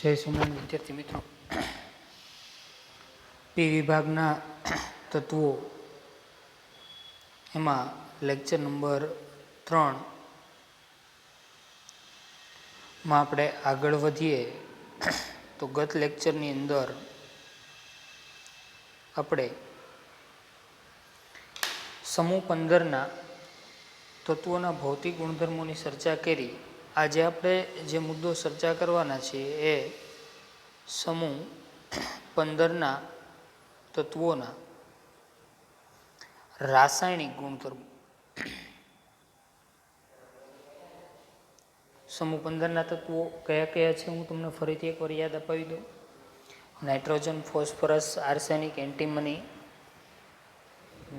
જય સ્વામિનારાયણ વિદ્યાર્થી મિત્રો, પી વિભાગના તત્વો એમાં લેક્ચર નંબર 3 માં આપણે આગળ વધીએ તો ગત લેક્ચરની અંદર આપણે સમૂહ 15ના તત્વોના ભૌતિક ગુણધર્મોની ચર્ચા કરી. આજે આપણે જે મુદ્દો ચર્ચા કરવાના છીએ એ સમૂહ 15ના તત્વોના રાસાયણિક ગુણધર્મો. સમૂહ 15ના તત્વો કયા કયા છે હું તમને ફરીથી એકવાર યાદ અપાવી દઉં. Nitrogen, phosphorus, arsenic, antimony,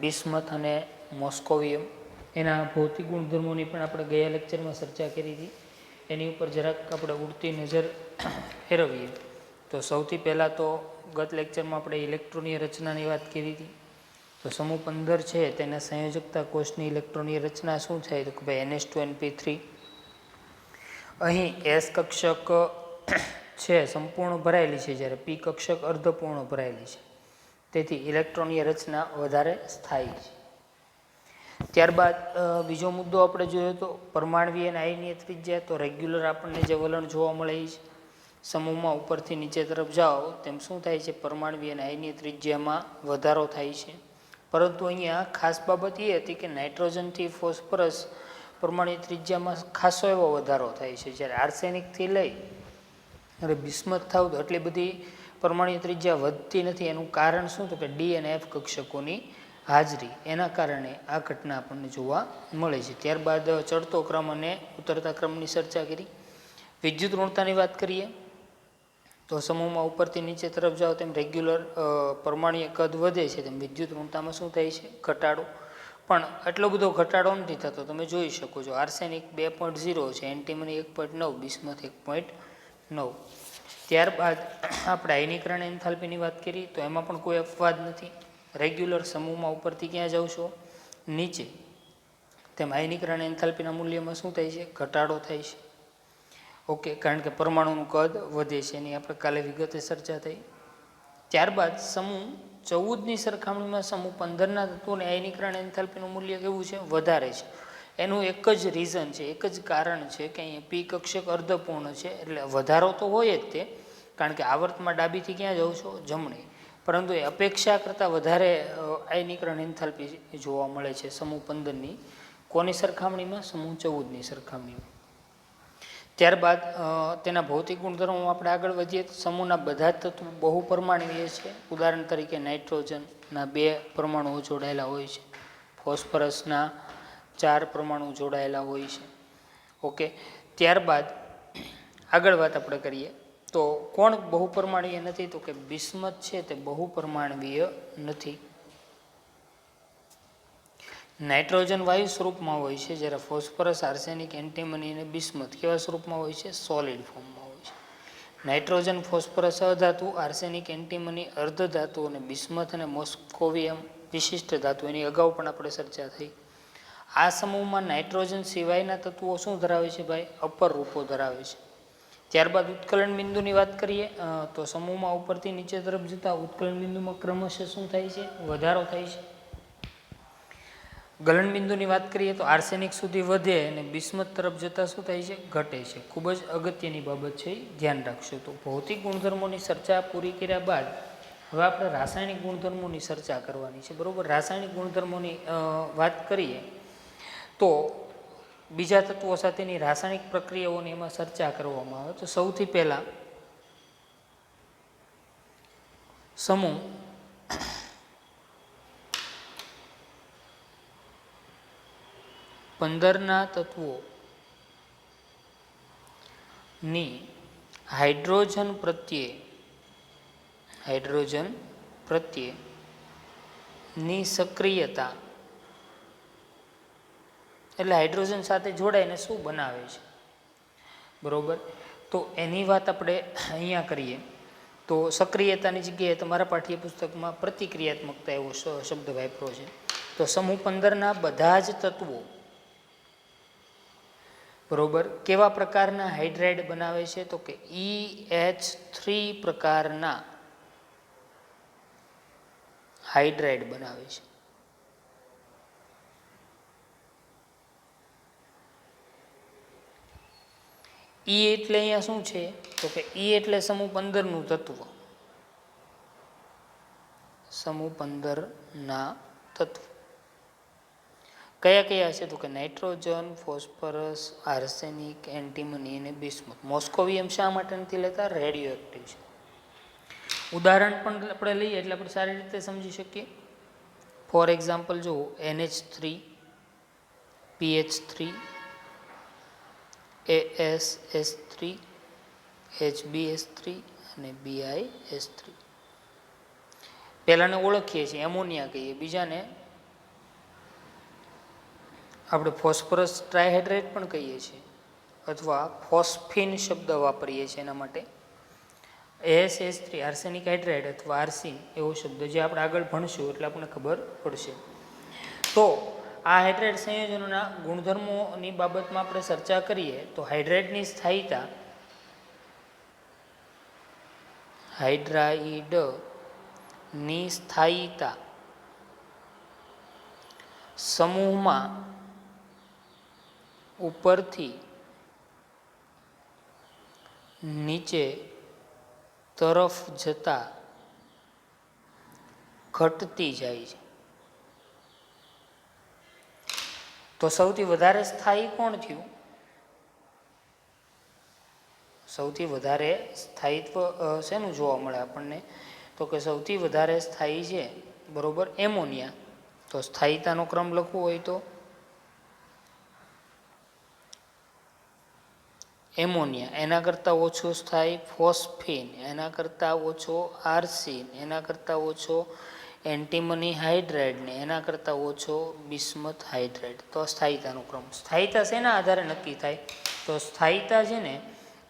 bismuth અને મોસ્કોવિયમ. એના ભૌતિક ગુણધર્મોની પણ આપણે ગયા લેક્ચરમાં ચર્ચા કરી હતી. એની ઉપર જરાક આપણે ઉડતી નજર ફેરવીએ તો સૌથી પહેલાં તો ગત લેક્ચરમાં આપણે ઇલેક્ટ્રોનીય રચનાની વાત કરી હતી. તો સમૂહ 15 છે તેના સંયોજકતા કોષની ઇલેક્ટ્રોનીય રચના શું થાય તો કે ભાઈ NH2np3. અહીં એસ કક્ષક છે સંપૂર્ણ ભરાયેલી છે, જ્યારે પી કક્ષક અર્ધપૂર્ણ ભરાયેલી છે. તેથી ઇલેક્ટ્રોનીય રચના વધારે સ્થાયી છે. ત્યારબાદ બીજો મુદ્દો આપણે જોયો તો પરમાણવીય અને આયનીય ત્રિજ્યા. તો રેગ્યુલર આપણને જે વલણ જોવા મળે છે, સમૂહમાં ઉપરથી નીચે તરફ જાઓ તેમ શું થાય છે, પરમાણવીય અને આયનીય ત્રિજ્યામાં વધારો થાય છે. પરંતુ અહીંયા ખાસ બાબત એ હતી કે નાઇટ્રોજનથી ફોસ્ફરસ પરમાણુ ત્રિજ્યામાં ખાસો એવો વધારો થાય છે, જ્યારે આર્સેનિકથી લઈ અને બિસ્મથ થાવ તો એટલી બધી પરમાણુ ત્રિજ્યા વધતી નથી. એનું કારણ શું તો કે ડી અને એફ કક્ષકોની હાજરી, એના કારણે આ ઘટના આપણને જોવા મળે છે. ત્યારબાદ ચડતો ક્રમ અને ઉતરતા ક્રમની ચર્ચા કરી. વિદ્યુત ઋણતાની વાત કરીએ તો સમૂહમાં ઉપરથી નીચે તરફ જાઓ તેમ રેગ્યુલર પરમાણુય કદ વધે છે તેમ વિદ્યુત ઋણતામાં શું થાય છે, ઘટાડો. પણ એટલો બધો ઘટાડો નથી થતો. તમે જોઈ શકો છો આર્સેનિક 2.0 છે, એન્ટીમની 1.9, બિસ્મથ 1.9. ત્યારબાદ આપણે આયનીકરણ એન્થાલ્પીની વાત કરી તો એમાં પણ કોઈ અપવાદ નથી. રેગ્યુલર સમૂહમાં ઉપરથી ક્યાં જાવ છો, નીચે, તેમ આયનીકરણ એન્થાલ્પીના મૂલ્યમાં શું થાય છે, ઘટાડો થાય છે. ઓકે, કારણ કે પરમાણુનું કદ વધે છે, એની આપણે કાલે વિગતે ચર્ચા થઈ. ત્યારબાદ સમૂહ 14ની સરખામણીમાં સમૂહ 15ના તત્વોને આયનીકરણ એન્થાલ્પીનું મૂલ્ય કેવું છે, વધારે છે. એનું એક જ રીઝન છે, એક જ કારણ છે કે અહીંયા પી કક્ષક અર્ધપૂર્ણ છે, એટલે વધારો તો હોય જ તે, કારણ કે આવર્તમાં ડાબીથી ક્યાં જાઉં છો, જમણે. પરંતુ એ અપેક્ષા કરતાં વધારે આયનીકરણ એન્થાલ્પી જોવા મળે છે સમૂહ 15ની. કોની સરખામણીમાં, સમૂહ 14ની સરખામણીમાં. ત્યારબાદ તેના ભૌતિક ગુણધર્મોમાં આપણે આગળ વધીએ તો સમૂહના બધા જ તત્વો બહુપરમાણવીય છે. ઉદાહરણ તરીકે નાઇટ્રોજનના 2 પરમાણુઓ જોડાયેલા હોય છે, ફોસ્ફરસના 4 પરમાણુ જોડાયેલા હોય છે. ઓકે, ત્યારબાદ આગળ વાત આપણે કરીએ તો કોણ બહુપરમાણવીય નથી તો કે બિસ્મથ છે તે બહુપરમાણવીય નથી. નાઇટ્રોજન વાયુ સ્વરૂપમાં હોય છે, જ્યારે ફોસ્ફરસ, આર્સેનિક, એન્ટીમની અને બિસ્મથ કેવા સ્વરૂપમાં હોય છે, સોલિડ ફોર્મમાં હોય છે. નાઇટ્રોજન, ફોસ્ફરસ અધાતુ, આર્સેનિક, એન્ટીમની અર્ધધાતુ અને બિસ્મથ અને મોસ્કોવિયમ વિશિષ્ટ ધાતુ. એની અગાઉ પણ આપણે ચર્ચા થઈ. આ સમૂહમાં નાઇટ્રોજન સિવાયના તત્વો શું ધરાવે છે ભાઈ, અપર રૂપો ધરાવે છે. ત્યારબાદ ઉત્કલન બિંદુની વાત કરીએ તો સમૂહમાં ઉપરથી નીચે તરફ જતા ઉત્કલન બિંદુમાં ક્રમશઃ શું થાય છે, વધારો થાય છે. ગલન બિંદુની વાત કરીએ તો આર્સેનિક સુધી વધે અને બિસ્મથ તરફ જતાં શું થાય છે, ઘટે છે. ખૂબ જ અગત્યની બાબત છે, ધ્યાન રાખશો. તો ભૌતિક ગુણધર્મોની ચર્ચા પૂરી કર્યા બાદ હવે આપણે રાસાયણિક ગુણધર્મોની ચર્ચા કરવાની છે, બરાબર. રાસાયણિક ગુણધર્મોની વાત કરીએ તો બીજા તત્વો સાથેની રાસાયણિક પ્રક્રિયાઓની એમાં ચર્ચા કરવામાં આવે તો સૌથી પહેલાં સમૂહ 15ના તત્વોની હાઇડ્રોજન પ્રત્યેની સક્રિયતા, એટલે હાઇડ્રોજન સાથે જોડાઈને શું બનાવે છે, બરોબર. તો એની વાત આપણે અહીંયા કરીએ તો સક્રિયતાની જગ્યાએ તમારા પાઠ્યપુસ્તકમાં પ્રતિક્રિયાત્મકતા એવો શબ્દ વાપરો છે. તો સમૂહ 15ના બધા જ તત્વો બરોબર. કેવા પ્રકારના હાઇડ્રાઇડ બનાવે છે? તો કે EH3 પ્રકારના હાઇડ્રાઇડ બનાવે છે. E એટલે અહીંયા શું છે? તો કે E એટલે સમૂહ 15 નું તત્વ. સમૂહ 15 ના તત્વ કયા કયા છે? તો કે નાઇટ્રોજન, ફોસ્ફરસ, આર્સેનિક, એન્ટીમની અને બિસ્મથ. મોસ્કોવિયમ શા માટે નથી લેતા? રેડિયો એક્ટિવ છે. ઉદાહરણ પણ આપણે લઈએ એટલે આપણે સારી રીતે સમજી શકીએ. ફોર એક્ઝામ્પલ જો NH3, PH3, ASS3, HBS3 અને BIS3. પહેલાને ઓળખીએ છીએ, એમોનિયા કહીએ. બીજાને આપણે ફોસ્ફરસ ટ્રાયહાઇડ્રેટ પણ કહીએ છીએ, અથવા ફોસ્ફિન શબ્દ વાપરીએ છીએ એના માટે. ASS3 આર્સેનિક હાઇડ્રાઇડ અથવા આર્સિન એવો શબ્દ જે આપણે આગળ ભણશું એટલે આપણને ખબર પડશે. તો આ હાઇડ્રાઇડ સંયોજનોના ગુણધર્મોની બાબતમાં આપણે ચર્ચા કરીએ તો હાઇડ્રાઇડની સ્થાયીતા, હાઇડ્રાઇડની સ્થાયીતા સમૂહમાં ઉપરથી નીચે તરફ જતા ઘટતી જાય છે. તો સૌથી વધારે સ્થાયી કોણ થયું? સૌથી વધારે સ્થાયિત્વ શેનું જોવા મળે આપણને? તો કે સૌથી વધારે સ્થાયી છે બરોબર એમોનિયા. તો સ્થાયીતાનો ક્રમ લખવો હોય તો એમોનિયા, એના કરતાં ઓછો સ્થાયી ફોસ્ફિન, એના કરતાં ઓછો આર્સિન, એના કરતાં ઓછો એન્ટીમની હાઇડ્રાઇડ ને એના કરતાં ઓછો બિસ્મથ હાઇડ્રાઇડ. તો સ્થાયીતાનો ક્રમ. સ્થાયીતા શેના આધારે નક્કી થાય? તો સ્થાયીતા છે ને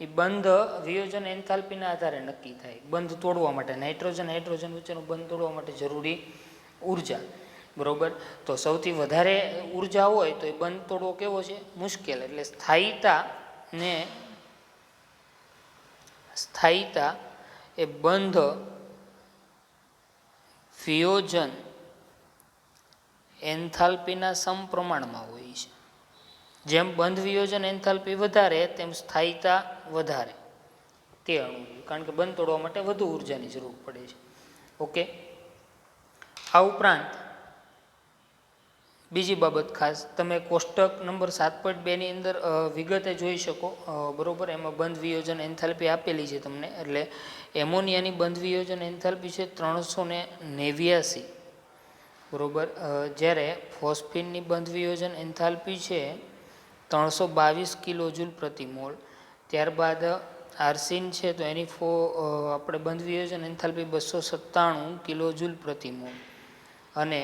એ બંધ વિયોજન એન્થાલ્પીના આધારે નક્કી થાય. બંધ તોડવા માટે નાઇટ્રોજન હાઇડ્રોજન વચ્ચેનું બંધ તોડવા માટે જરૂરી ઉર્જા. બરોબર. તો સૌથી વધારે ઉર્જા હોય તો એ બંધ તોડવો કેવો છે? મુશ્કેલ. એટલે સ્થાયીતા એ બંધ વિયોજન એન્થાલ્પીના સમપ્રમાણમાં હોય છે. જેમ બંધ વિયોજન એન્થાલ્પી વધારે તેમ સ્થાયીતા વધારે તે અણુ, કારણ કે બંધ તોડવા માટે વધુ ઉર્જાની જરૂર પડે છે. ઓકે. આ ઉપરાંત બીજી બાબત ખાસ તમે કોષ્ટક નંબર 7.2 ની અંદર વિગતે જોઈ શકો. બરોબર. એમાં બંધ વિયોજન એન્થાલ્પી આપેલી છે તમને. એટલે એમોનિયાની બંધ વિયોજન એન્થાલ્પી છે 389. બરોબર. જ્યારે ફોસ્ફિનની બંધ વિયોજન એન્થાલ્પી છે 322 કિલોજૂલ પ્રતિ મોલ. ત્યારબાદ આર્સિન છે તો એની આપણે બંધ વિયોજન એન્થાલ્પી 297 કિલોજૂલ પ્રતિ મોલ. અને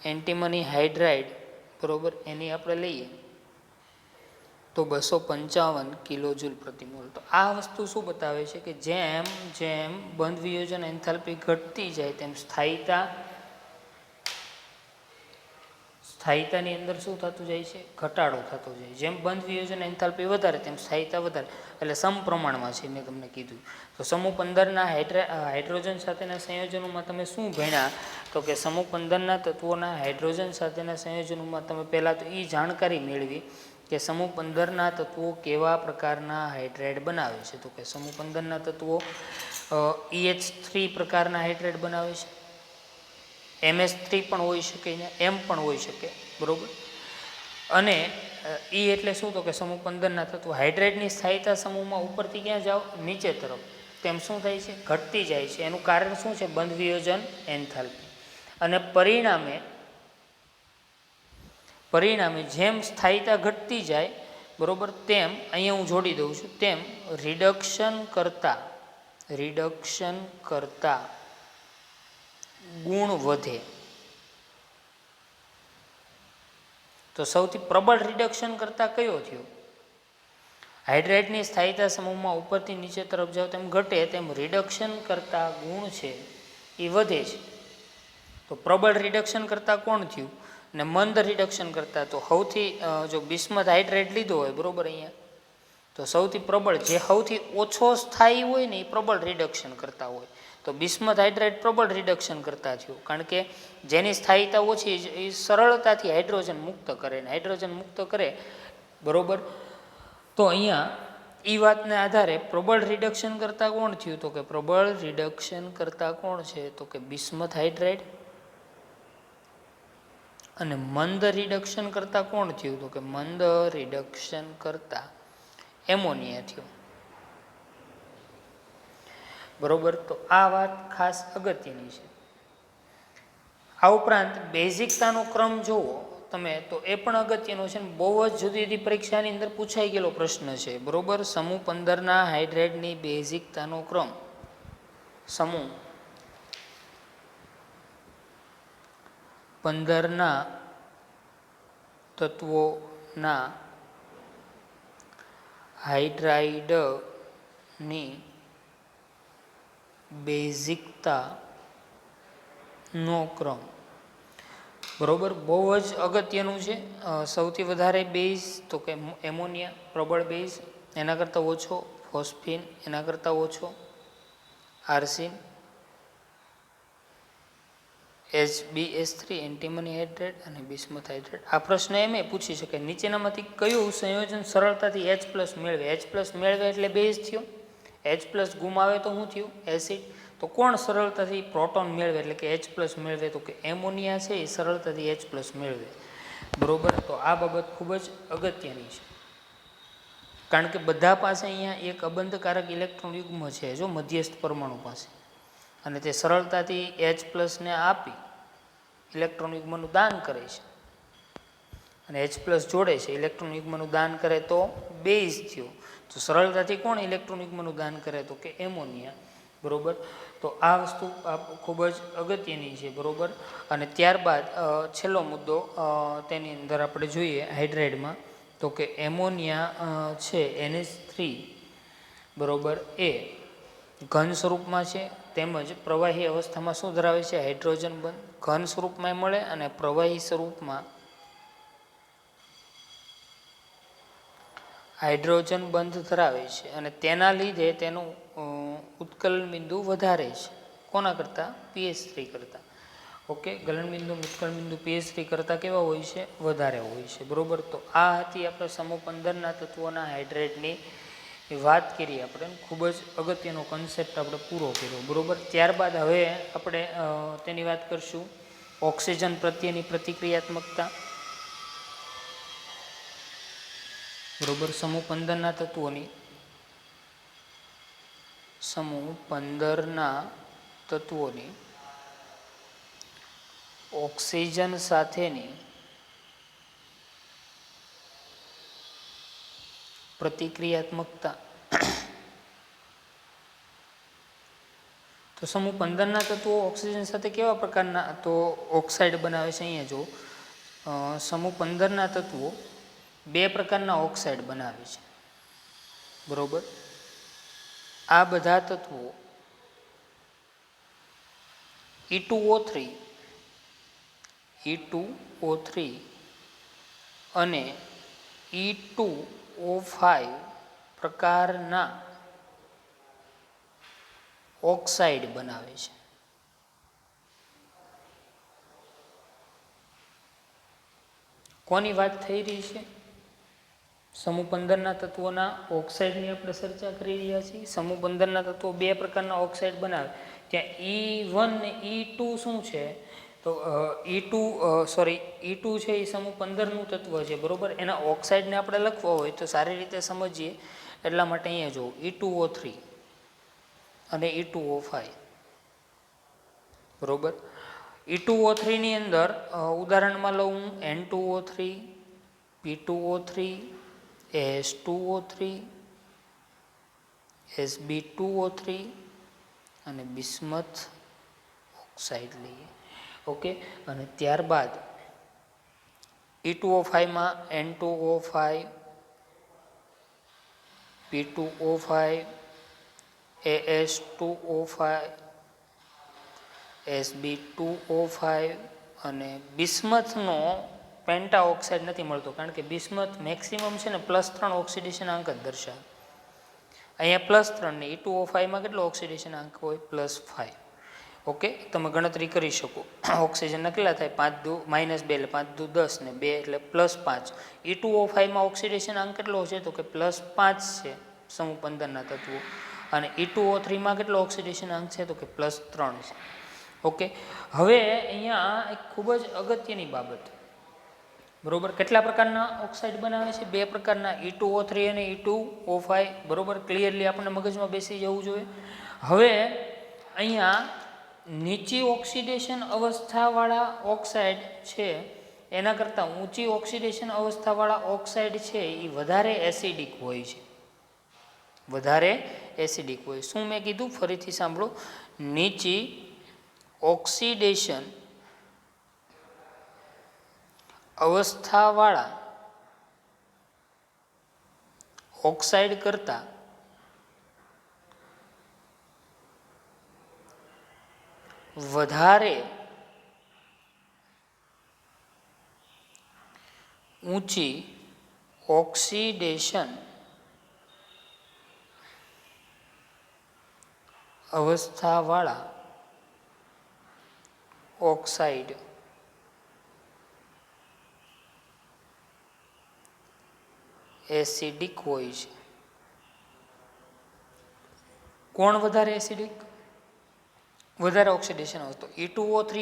એન્ટીમની હાઇડ્રાઇડ બરોબર એની આપણે લઈએ તો 255 કિલોજૂલ પ્રતિ મોલ. તો આ વસ્તુ શું બતાવે છે કે જેમ જેમ બંધ વિયોજન એન્થાલ્પી ઘટતી જાય તેમ સ્થાયીતાની અંદર શું થતું જાય છે? ઘટાડો થતો જાય. જેમ બંધ વિયોજન એન્થાલ્પી વધારે તેમ સ્થાયીતા વધારે. એટલે સમપ્રમાણમાં છે મેં તમને કીધું. તો સમૂહ 15ના હાઇડ્રોજન સાથેના સંયોજનોમાં તમે શું ભણ્યા? તો કે સમૂહ 15ના તત્વોના હાઇડ્રોજન સાથેના સંયોજનોમાં તમે પહેલાં તો એ જાણકારી મેળવી કે સમૂહ 15ના તત્વો કેવા પ્રકારના હાઇડ્રાઇડ બનાવે છે. તો કે સમૂહ 15ના તત્વો EH3 પ્રકારના હાઇડ્રાઇડ બનાવે છે. MS3 પણ હોઈ શકે, M પણ હોઈ શકે. બરોબર. અને E એટલે શું? તો કે સમૂહ 15ના તત્વો હાઇડ્રાઇડની સ્થાયીતા સમૂહમાં ઉપરથી ક્યાં જાઓ? નીચે તરફ. તેમ શું થાય છે? ઘટતી જાય છે. એનું કારણ શું છે? બંધ વિયોજન એન્થાલ્પી. અને પરિણામે જેમ સ્થાયીતા ઘટતી જાય બરોબર તેમ અહીંયા હું જોડી દઉં છું તેમ રિડક્શન કરતા ગુણ વધે. તો સૌથી પ્રબળ રિડક્શન કરતા કયો થયો? હાઇડ્રાઇડની સ્થાયીતા સમૂહમાં ઉપરથી નીચે તરફ જાઓ તેમ ઘટે તેમ રિડક્શન કરતા ગુણ છે એ વધે છે. તો પ્રબળ રિડક્શન કરતા કોણ થયું? ને મંદ રિડક્શન કરતાં તો સૌથી જો બિસ્મથ હાઇડ્રેટ લીધો હોય બરાબર અહીંયા, તો સૌથી પ્રબળ જે સૌથી ઓછો સ્થાયી હોય ને એ પ્રબળ રિડક્શન કરતા હોય. તો બિસ્મથ હાઇડ્રેટ પ્રબળ રિડક્શન કરતા થયું, કારણ કે જેની સ્થાયીતા ઓછી એ સરળતાથી હાઇડ્રોજન મુક્ત કરે ને હાઇડ્રોજન મુક્ત કરે બરાબર. તો અહીંયા એ વાતને આધારે પ્રબળ રિડક્શન કરતાં કોણ થયું, તો કે પ્રબળ રિડક્શન કરતાં કોણ છે, તો કે બિસ્મથ હાઇડ્રેટ. અને મંદ રિડક્શન કરતાં કોણ થયું, તો કે મંદ રિડક્શન કરતાં એમોનિયા થયું બરોબર. તો આ વાત ખાસ અગત્યની છે. આ ઉપરાંત બેઝિકતાનો ક્રમ જુઓ તમે તો એ પણ અગત્યનો છે ને બહુ જ જુદી જુદી પરીક્ષાની અંદર પૂછાઈ ગયેલો પ્રશ્ન છે બરોબર. સમૂહ 15ના હાઇડ્રેટની બેઝિકતાનો ક્રમ, સમૂહ 15ના તત્વોના હાઇડ્રાઇડની બેઝિકતાનો ક્રમ બરોબર. બહુ જ અગત્યનું છે. સૌથી વધારે બેઝ તો કે એમોનિયા પ્રબળ બેઝ, એના કરતાં ઓછો ફોસ્ફીન, એના કરતાં ઓછો આર્સિન, HbS3 એન્ટીમની હાઇડ્રેટ અને બિસ્મથ હાઇડ્રેટ. આ પ્રશ્ન એમ પૂછી શકે નીચેનામાંથી કયું સંયોજન સરળતાથી H+ મેળવે. H+ મેળવે એટલે બેઝ થયો, H+ ગુમાવે તો શું થયું, એસિડ. તો કોણ સરળતાથી પ્રોટોન મેળવે એટલે કે H+ મેળવે, તો કે એમોનિયા છે એ સરળતાથી H+ મેળવે બરોબર. તો આ બાબત ખૂબ જ અગત્યની છે, કારણ કે બધા પાસે અહીંયા એક અબંધકારક ઇલેક્ટ્રોન યુગ્મ છે જો મધ્યસ્થ પરમાણુ પાસે, અને તે સરળતાથી H+ ને આપી ઇલેક્ટ્રોન યુગ્મનું દાન કરે છે અને H+ જોડે છે, ઇલેક્ટ્રોન યુગ્મનું દાન કરે તો બેઝ થયો. તો સરળતાથી કોણ ઇલેક્ટ્રોન યુગ્મનું દાન કરે, તો કે એમોનિયા બરોબર. તો આ વસ્તુ ખૂબ જ અગત્યની છે બરોબર. અને ત્યારબાદ છેલ્લો મુદ્દો તેની અંદર આપણે જોઈએ હાઇડ્રેટમાં, તો કે એમોનિયા છે NH3 બરોબર એ ઘન સ્વરૂપમાં છે, તેમજ પ્રવાહી અવસ્થામાં શું ધરાવે છે, હાઇડ્રોજન બંધ. ઘન સ્વરૂપમાં મળે અને પ્રવાહી સ્વરૂપમાં હાઇડ્રોજન બંધ ધરાવે છે, અને તેના લીધે તેનું ઉત્કલન બિંદુ વધારે છે કોના કરતાં, pH3 કરતાં. ઓકે, ગલન બિંદુ ઉત્કલન બિંદુ pH3 કરતાં કેવા હોય છે, વધારે હોય છે બરોબર. તો આ હતી આપણે સમૂહ 15ના તત્વોના હાઇડ્રેટની વાત કરી આપણે, ખૂબ જ અગત્યનો કન્સેપ્ટ આપણે પૂરો કર્યો બરોબર. ત્યારબાદ હવે આપણે તેની વાત કરશું ઓક્સિજન પ્રત્યેની પ્રતિક્રિયાત્મકતા બરોબર. સમૂહ 15ના તત્વોની, સમૂહ 15ના તત્વોની ઓક્સિજન સાથેની પ્રતિક્રિયાત્મકતા. તો સમૂહ 15ના તત્વો ઓક્સિજન સાથે કેવા પ્રકારના તો ઓક્સાઇડ બનાવે છે. અહીંયા જો સમૂહ 15ના તત્વો બે પ્રકારના ઓક્સાઇડ બનાવે છે બરોબર. આ બધા તત્વો E2O3 અને E2O5 પ્રકારના ઓક્સાઇડ બનાવે છે. કોની વાત થઈ રહી છે, સમૂહ 15ના તત્વોના ઓક્સાઇડની આપણે ચર્ચા કરી રહ્યા છીએ. સમૂહ 15ના તત્વો બે પ્રકારના ઓક્સાઇડ બનાવે, ત્યાં E1 ને E2 શું છે, તો E2 છે એ સમૂહ 15નું તત્વ છે બરોબર. એના ઓક્સાઇડને આપણે લખવો હોય તો સારી રીતે સમજીએ એટલા માટે અહીંયા જો E2O3 અને E2O5 બરોબર. E2O3 ની અંદર ઉદાહરણમાં લઉં N2O3, P2O3, AS2O3, Sb2O3 અને બિસ્મથ ઓક્સાઇડ લઈએ. ઓકે, અને ત્યારબાદ E2O5 માં N2O5, P2O5, AS2O5, Sb2O5 અને બિસ્મથનો પેન્ટા ઓક્સાઇડ નથી મળતો, કારણ કે બિસ્મથ મેક્સિમમ છે ને +3 ઓક્સિડેશન આંક જ દર્શાવે. અહીંયા +3 ને E2O5માં કેટલો ઓક્સિડેશન આંક હોય? +5. ઓકે, તમે ગણતરી કરી શકો. ઓક્સિજનના કેટલા થાય? 5 - 2 એટલે 5 દુ 10 ને 2 એટલે +5. E2O5માં ઓક્સિડેશન આંક કેટલો છે? તો કે +5 છે સમૂહ 15ના તત્વો. અને E2O3માં કેટલો ઓક્સિડેશન આંક છે? તો કે +3 છે. ઓકે, હવે અહીંયા એક ખૂબ જ અગત્યની બાબત, બરોબર, કેટલા પ્રકારના ઓક્સાઇડ બનાવે છે? 2 પ્રકારના, E2O3 અને E2O5. બરોબર, ક્લિયરલી આપણને મગજમાં બેસી જવું જોઈએ. હવે અહીંયા નીચી ઓક્સિડેશન અવસ્થાવાળા ઓક્સાઇડ છે એના કરતાં ઊંચી ઓક્સિડેશન અવસ્થાવાળા ઓક્સાઇડ છે એ વધારે એસિડિક હોય છે. વધારે એસિડિક હોય. શું મેં કીધું? ફરીથી સાંભળો. નીચી ઓક્સિડેશન અવસ્થાવાળા ઓક્સાઇડ કરતાં વધારે ઊંચી ઓક્સિડેશન અવસ્થાવાળા ઓક્સાઇડ એસિડિક હોય છે. કોણ વધારે એસિડિક? વધારે ઓક્સિડેશન હોય તો E2O3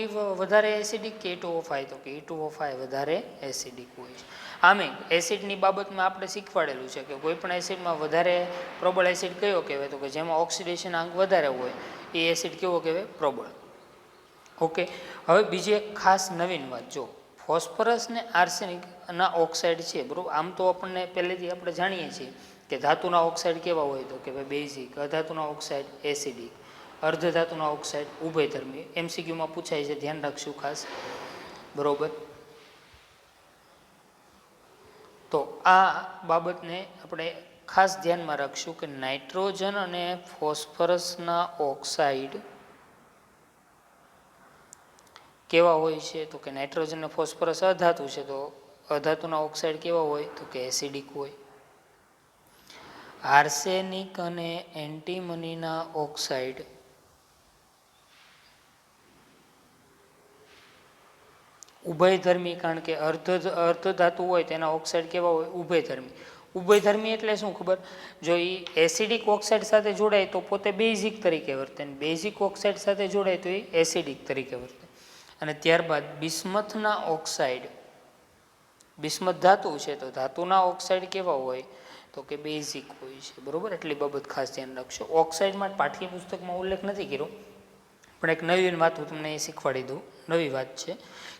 વધારે એસિડિક કે E2O5? તો કે E2O5 વધારે એસિડિક હોય છે. આમે એસિડની બાબતમાં આપણે શીખવાડેલું છે કે કોઈ પણ એસિડમાં વધારે પ્રબળ એસિડ કયો કહેવાય? તો કે જેમાં ઓક્સિડેશન આંક વધારે હોય એ એસિડ કેવો કહેવાય? પ્રબળ. ઓકે, હવે બીજી એક ખાસ નવીન વાત, જો ફોસ્ફરસ ને આર્સેનિકના ઓક્સાઇડ છે, બરાબર, આમ તો આપણને પહેલેથી આપણે જાણીએ છીએ કે ધાતુના ઓક્સાઇડ કેવા હોય? તો કે ભાઈ બેઝિક. અધાતુના ઓક્સાઇડ એસિડિક. અર્ધધાતુના ઓક્સાઇડ ઉભયધર્મી. MCQમાં પૂછાય છે, ધ્યાન રાખશું ખાસ. બરોબર, તો આ બાબતને આપણે ખાસ ધ્યાનમાં રાખશું કે નાઇટ્રોજન અને ફોસ્ફરસના ઓક્સાઇડ કેવા હોય છે? તો કે નાઇટ્રોજન અને ફોસ્ફરસ અધાતુ છે, તો અધાતુના ઓક્સાઇડ કેવા હોય? તો કે એસિડિક હોય. આર્સેનિક અને એન્ટીમનીના ઓક્સાઇડ ઉભયધર્મી, કારણ કે અર્ધધાતુ હોય તેના ઓક્સાઇડ કેવા હોય? ઉભયધર્મી. ઉભયધર્મી એટલે શું ખબર? જો એ એસિડિક ઓક્સાઇડ સાથે જોડાય તો પોતે બેઝિક તરીકે વર્તે, અને બેઝિક ઓક્સાઇડ સાથે જોડાય તો એ એસિડિક તરીકે વર્તે. અને ત્યારબાદ બિસ્મથના ઓક્સાઇડ, બિસ્મથ ધાતુ છે તો ધાતુના ઓક્સાઇડ કેવા હોય? તો કે બેઝિક હોય છે. બરોબર, એટલી બાબત ખાસ ધ્યાન રાખશો. ઓક્સાઇડમાં પાઠ્યપુસ્તકમાં ઉલ્લેખ નથી કર્યો, પણ એક નવી વાત હું તમને એ શીખવાડી દઉં. નવી વાત છે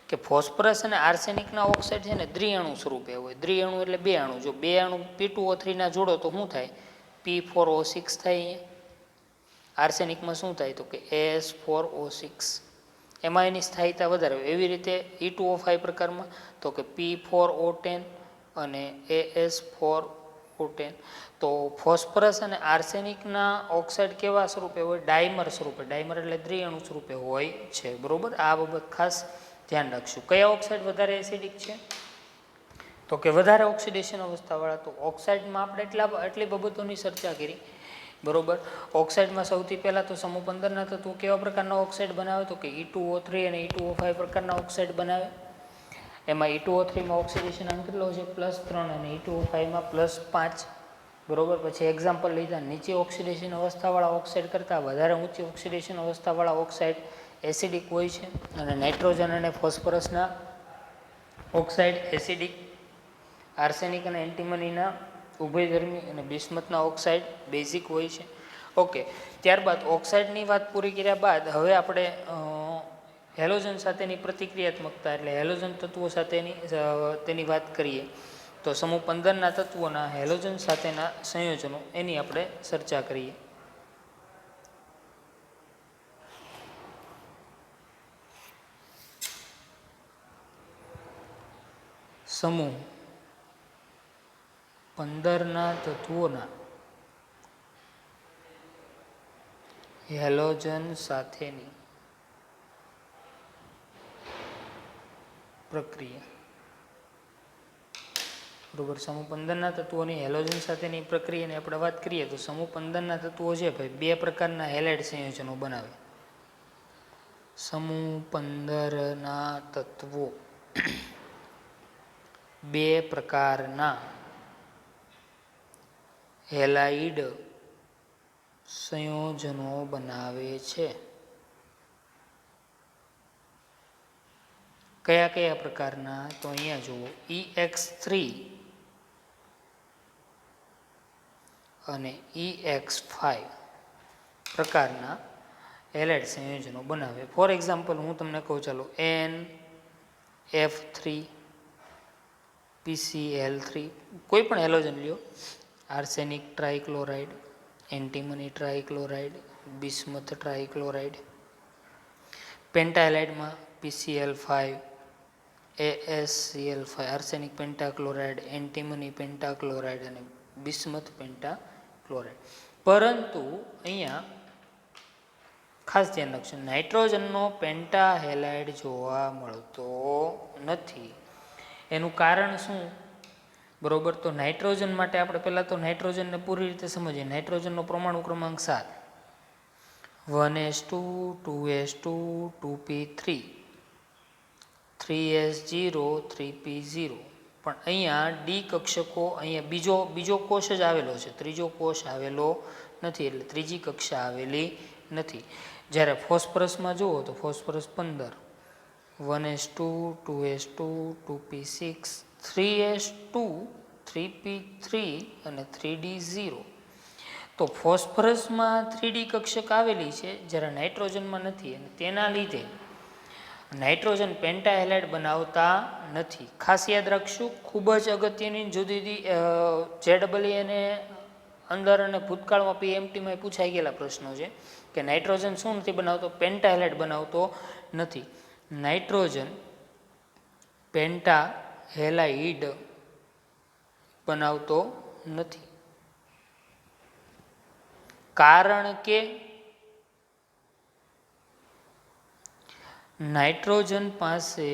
કે ફોસ્ફરસ અને આર્સેનિકના ઓક્સાઇડ છે ને દ્વિઅણુ સ્વરૂપે હોય. દ્વિઅણુ એટલે 2 અણુ. જો 2 અણુ P2O3 ના જોડો તો શું થાય? P4O6 થાય. આર્સેનિકમાં શું થાય? તો કે As4O6. એમાં એની સ્થાયીતા વધારે હોય. એવી રીતે E2O5 પ્રકારમાં તો કે P4O10 અને As4O10. તો ફોસ્ફરસ અને આર્સેનિકના ઓક્સાઇડ કેવા સ્વરૂપે હોય? ડાયમર સ્વરૂપે. ડાયમર એટલે દ્વિઅણુ સ્વરૂપે હોય છે. બરોબર, આ બાબત ખાસ ધ્યાન રાખશું. કયા ઓક્સાઇડ વધારે એસિડિક છે? તો કે વધારે ઓક્સિડેશન અવસ્થાવાળા. તો ઓક્સાઇડમાં આપણે એટલી બાબતોની ચર્ચા કરી. બરોબર, ઓક્સાઇડમાં સૌથી પહેલાં તો સમૂહ 15ના તત્વો કેવા પ્રકારના ઓક્સાઇડ બનાવે? તો કે E2O3 અને E2O5 પ્રકારના ઓક્સાઇડ બનાવે. એમાં E2O3માં ઓક્સિડેશન આંક કેટલો છે? +3 અને E2O5માં +5. બરોબર, પછી એક્ઝામ્પલ લીધા. નીચી ઓક્સિડેશન અવસ્થાવાળા ઓક્સાઇડ કરતાં વધારે ઊંચી ઓક્સિડેશન અવસ્થાવાળા ઓક્સાઇડ એસિડિક હોય છે. અને નાઇટ્રોજન અને ફોસ્ફરસના ઓક્સાઇડ એસિડિક. આર્સેનિક અને એન્ટીમનીના ઉભયધર્મી. અને બિસ્મથના ઓક્સાઇડ બેઝિક હોય છે. ઓકે, ત્યારબાદ ઓક્સાઇડની વાત પૂરી કર્યા બાદ હવે આપણે હેલોજન સાથેની પ્રતિક્રિયાત્મકતા એટલે હેલોજન તત્વો સાથેની તેની વાત કરીએ. તો સમૂહ 15ના તત્વોના હેલોજન સાથેના સંયોજનો એની આપણે ચર્ચા કરીએ. સમૂહ 15ના તત્વોના હેલોજન સાથેની પ્રક્રિયા. બરોબર. સમૂહ 15ના તત્વોની હેલોજન સાથેની પ્રક્રિયાની આપણે વાત કરીએ તો સમૂહ 15ના તત્વો છે ભાઈ બે પ્રકારના હેલાઇડ સંયોજનો બનાવે. સમૂહ 15ના તત્વો બે પ્રકારના હેલાઇડ સંયોજનો બનાવે છે. કયા કયા પ્રકારના? તો અહીંયા જુઓ, EX3 અને EX5 પ્રકારના હેલાઇડ સંયોજનો બનાવે. ફોર એક્ઝામ્પલ હું તમને કહું, ચાલો, NF3 PCl3 કોઈ પણ હેલોજન લ્યો, arsenic trichloride, antimony trichloride, bismuth trichloride. પેન્ટાહેલાઇડમાં PCl5, ASCl5, arsenic pentachloride, antimony pentachloride અને બિસ્મથ પેન્ટાક્લોરાઇડ. પરંતુ અહીંયા ખાસ ધ્યાન રાખજો, નાઇટ્રોજનનો પેન્ટાહેલાઇડ જોવા મળતો નથી. એનું કારણ શું? બરોબર. તો નાઇટ્રોજન માટે આપણે પહેલાં તો નાઇટ્રોજનને પૂરી રીતે સમજીએ. નાઇટ્રોજનનો પરમાણુ ક્રમાંક 7, 1s2, 2s2, 2p3, 3s0, 3p0. પણ અહીંયા ડી કક્ષકો, અહીંયા બીજો કોષ જ આવેલો છે, ત્રીજો કોષ આવેલો નથી, એટલે ત્રીજી કક્ષા આવેલી નથી. જ્યારે ફોસ્ફરસમાં જુઓ તો phosphorus 15, 1s2, 2s2, 2p6, 3s2, 3p3 અને 3d0. તો ફોસ્ફરસમાં 3d કક્ષક આવેલી છે, જ્યારે નાઇટ્રોજનમાં નથી, અને તેના લીધે નાઇટ્રોજન પેન્ટાહેલાઇડ બનાવતા નથી. ખાસ યાદ રાખશું, ખૂબ જ અગત્યની જુદી જુદી JEE અને અંદર અને ભૂતકાળમાં PMTમાં પૂછાઈ ગયેલા પ્રશ્નો છે કે નાઇટ્રોજન શું નથી બનાવતો? પેન્ટાહેલાઇડ બનાવતો નથી. નાઇટ્રોજન પેન્ટાહેલાઇડ બનાવતો નથી, કારણ કે નાઇટ્રોજન પાસે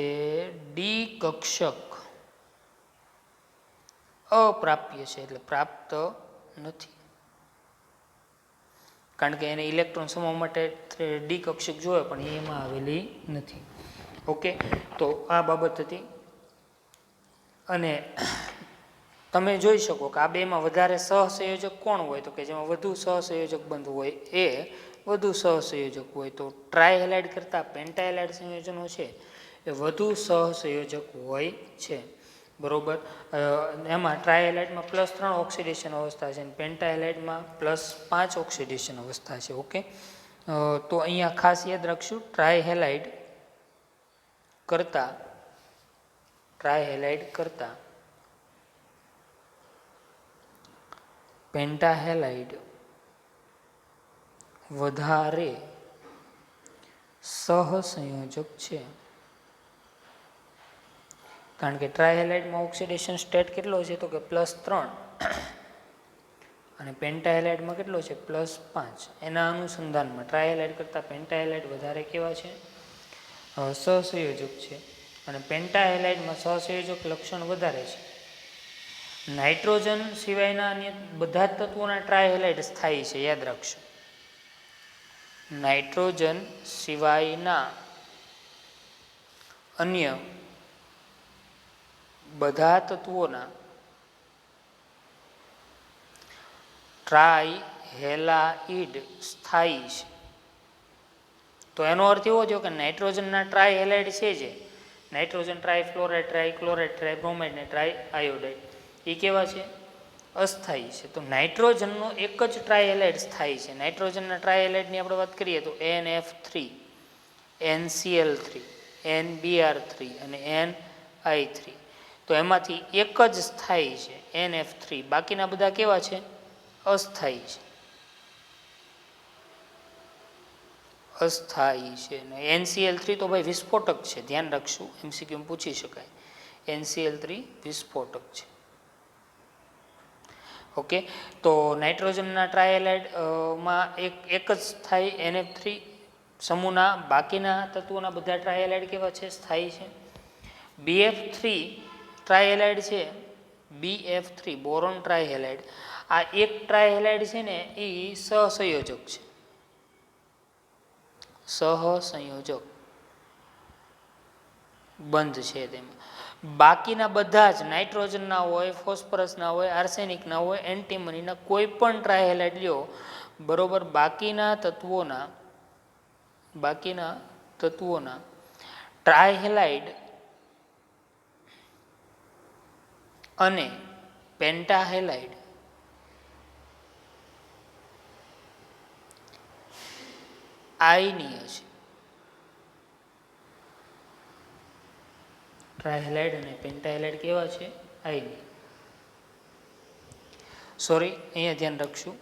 ડી કક્ષક અપ્રાપ્ય છે, એટલે પ્રાપ્ત નથી. કારણ કે એને ઇલેક્ટ્રોન સમાવવા માટે ડી કક્ષક જોઈએ, પણ એમાં આવેલી નથી. ઓકે, તો આ બાબત હતી. અને તમે જોઈ શકો કે આ બેમાં વધારે સહસંયોજક કોણ હોય? તો કે જેમાં વધુ સહસંયોજક બંધ હોય એ વધુ સહસંયોજક હોય. તો ટ્રાયહેલાઇડ કરતાં પેન્ટાહેલાઇડ સંયોજનો છે એ વધુ સહસંયોજક હોય છે. બરોબર. એમાં ટ્રાયહેલાઇડમાં +3 ઓક્સિડેશન અવસ્થા છે અને પેન્ટાહેલાઇડમાં +5 ઓક્સિડેશન અવસ્થા છે. ઓકે, તો અહીંયા ખાસ યાદ રાખશું, ટ્રાયહેલાઇડ કરતાં પેન્ટાહેલાઇડ વધારે સહસંયોજક છે. કારણ કે ટ્રાયહેલાઇડમાં ઓક્સિડેશન સ્ટેટ કેટલો છે? તો કે +3, અને પેન્ટાહેલાઇડમાં કેટલો છે? +5. એના અનુસંધાનમાં ટ્રાયહેલાઇડ કરતાં પેન્ટાહેલાઇડ વધારે કેવા છે? સહસંયોજક છે. અને પેન્ટાહેલાઇડમાં સહસંયોજક લક્ષણ વધારે છે. નાઇટ્રોજન સિવાયના અન્ય બધા જ તત્વોના ટ્રાયહેલાઇડ સ્થાયી છે, યાદ રાખશો. નાઇટ્રોજન સિવાયના અન્ય બધા તત્વોના ટ્રાયહેલાઇડ સ્થાયી છે. તો એનો અર્થ એવો થયો કે નાઇટ્રોજનના ટ્રાયહેલાઇડ છે, જે નાઇટ્રોજન ટ્રાયફ્લોરાઇડ, ટ્રાયક્લોરાઇડ, ટ્રાયબ્રોમાઇડ ને ટ્રાયઆયોડાઇડ, એ કેવા છે? અસ્થાયી છે. તો નાઇટ્રોજનનો એક જ ટ્રાયહેલાઇડ સ્થાયી છે. નાઇટ્રોજનના ટ્રાયહેલાઇડની આપણે વાત કરીએ તો NF3, NCl3, NBr3 અને NI3. તો એમાંથી એક જ સ્થાયી છે, NF3. બાકીના બધા કેવા છે? અસ્થાયી છે. અસ્થાયી છે. ને NCl3 તો ભાઈ વિસ્ફોટક છે, ધ્યાન રાખશું, MCQ પૂછી શકાય. NCl3 વિસ્ફોટક છે. ઓકે, તો નાઇટ્રોજનના ટ્રાયહેલાઇડમાં એક જ સ્થાયી NF3 સમૂહના બાકીના તત્વોના બધા ટ્રાયહેલાઇડ કેવા છે? સ્થાયી છે. BF3 ટ્રાયહેલાઇડ છે, BF3 બોરોન ટ્રાયહેલાઇડ, આ એક ટ્રાયહેલાઇડ છે ને એ સહસંયોજક છે, સહસંયોજક બંધ છે તેમાં. બાકીના બધા જ નાઇટ્રોજનના હોય, ફોસ્ફરસના હોય, આર્સેનિકના હોય, એન્ટીમનીના કોઈ પણ ટ્રાયહેલાઇડ લ્યો, બરોબર, બાકીના તત્વોના ટ્રાયહેલાઇડ અને પેન્ટાહેલાઇડ આયનીય છે. ટ્રાયહેલાઇડ અને પેન્ટાહેલાઇડ કેવા છે? આયનીય. સોરી, અહીંયા ધ્યાન રાખશું.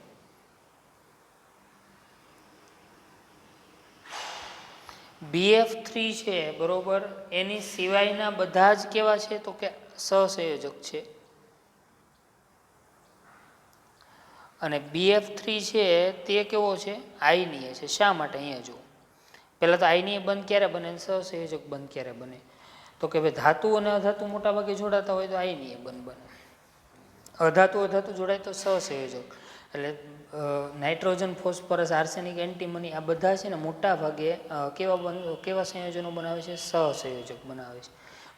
BF3 છે, બરોબર, એની સિવાયના બધા જ કેવા છે? તો કે સહસંયોજક છે. અને BF3 છે તે કેવો છે? આયનીય છે. શા માટે? અહીંયા જુઓ. પહેલાં તો આયનીય બંધ ક્યારે બને, સહસંયોજક બંધ ક્યારે બને? તો કે ભાઈ ધાતુ અને અધાતુ મોટા ભાગે જોડાતા હોય તો આયનીય બંધ બને, અધાતુ જોડાય તો સહસંયોજક. એટલે નાઇટ્રોજન, ફોસ્ફરસ, આર્સેનિક, એન્ટીમની આ બધા છે ને મોટા ભાગે કેવા સંયોજનો બનાવે છે? સહસંયોજક બનાવે છે.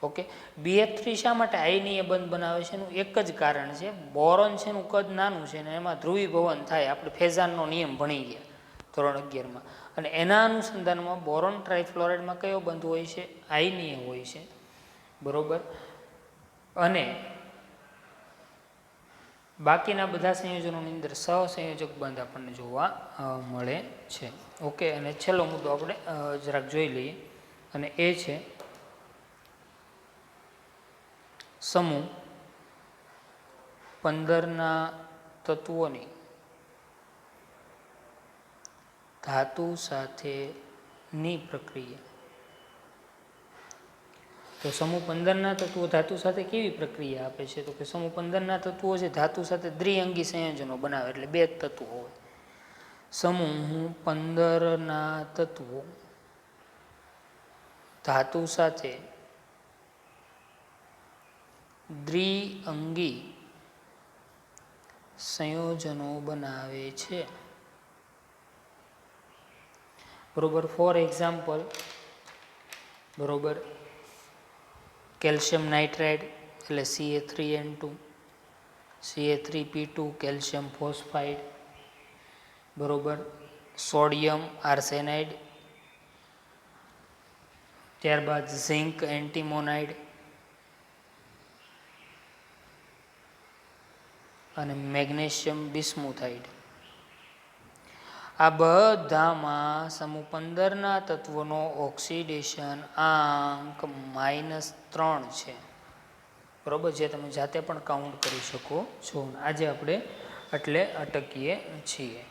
ઓકે. BF3 શા માટે આયનીય બંધ બનાવે છે? એનું એક જ કારણ છે, બોરોન છે એનું કદ નાનું છે ને એમાં ધ્રુવીભવન થાય. આપણે ફેઝાનનો નિયમ ભણી ગયા ધોરણ 11માં, અને એના અનુસંધાનમાં બોરોન ટ્રાયફ્લોરાઇડમાં કયો બંધ હોય છે? આયનીય હોય છે, બરોબર. અને બાકીના બધા સંયોજનોની અંદર સહસંયોજક બંધ આપણને જોવા મળે છે. ઓકે. અને છેલ્લો મુદ્દો આપણે જરાક જોઈ લઈએ, અને એ છે સમૂહ 15ના તત્વોની ધાતુ સાથેની પ્રક્રિયા. તો સમૂહ 15ના તત્વો ધાતુ સાથે કેવી પ્રક્રિયા આપે છે? તો કે સમૂહ 15ના તત્વો છે ધાતુ સાથે દ્વિઅંગી સંયોજનો બનાવે, એટલે બે જ તત્વો હોય. સમૂહ 15ના તત્વો ધાતુ સાથે દ્વિઅંગી સંયોજનો બનાવે છે, બરોબર. ફોર એક્ઝામ્પલ, બરોબર, કેલ્શિયમ નાઇટ્રાઇડ એટલે Ca3N2, Ca3P2 કેલ્શિયમ ફોસ્ફાઇડ, બરોબર, સોડિયમ આર્સેનાઇડ, ત્યારબાદ ઝિંક એન્ટીમોનાઇડ અને મેગ્નેશિયમ બિસ્મુથાઇડ. આ બધામાં સમૂહ 15ના તત્વોનો ઓક્સિડેશન આંક -3 છે, બરોબર, જે તમે જાતે પણ કાઉન્ટ કરી શકો છો. આજે આપણે એટલે અટકીએ છીએ.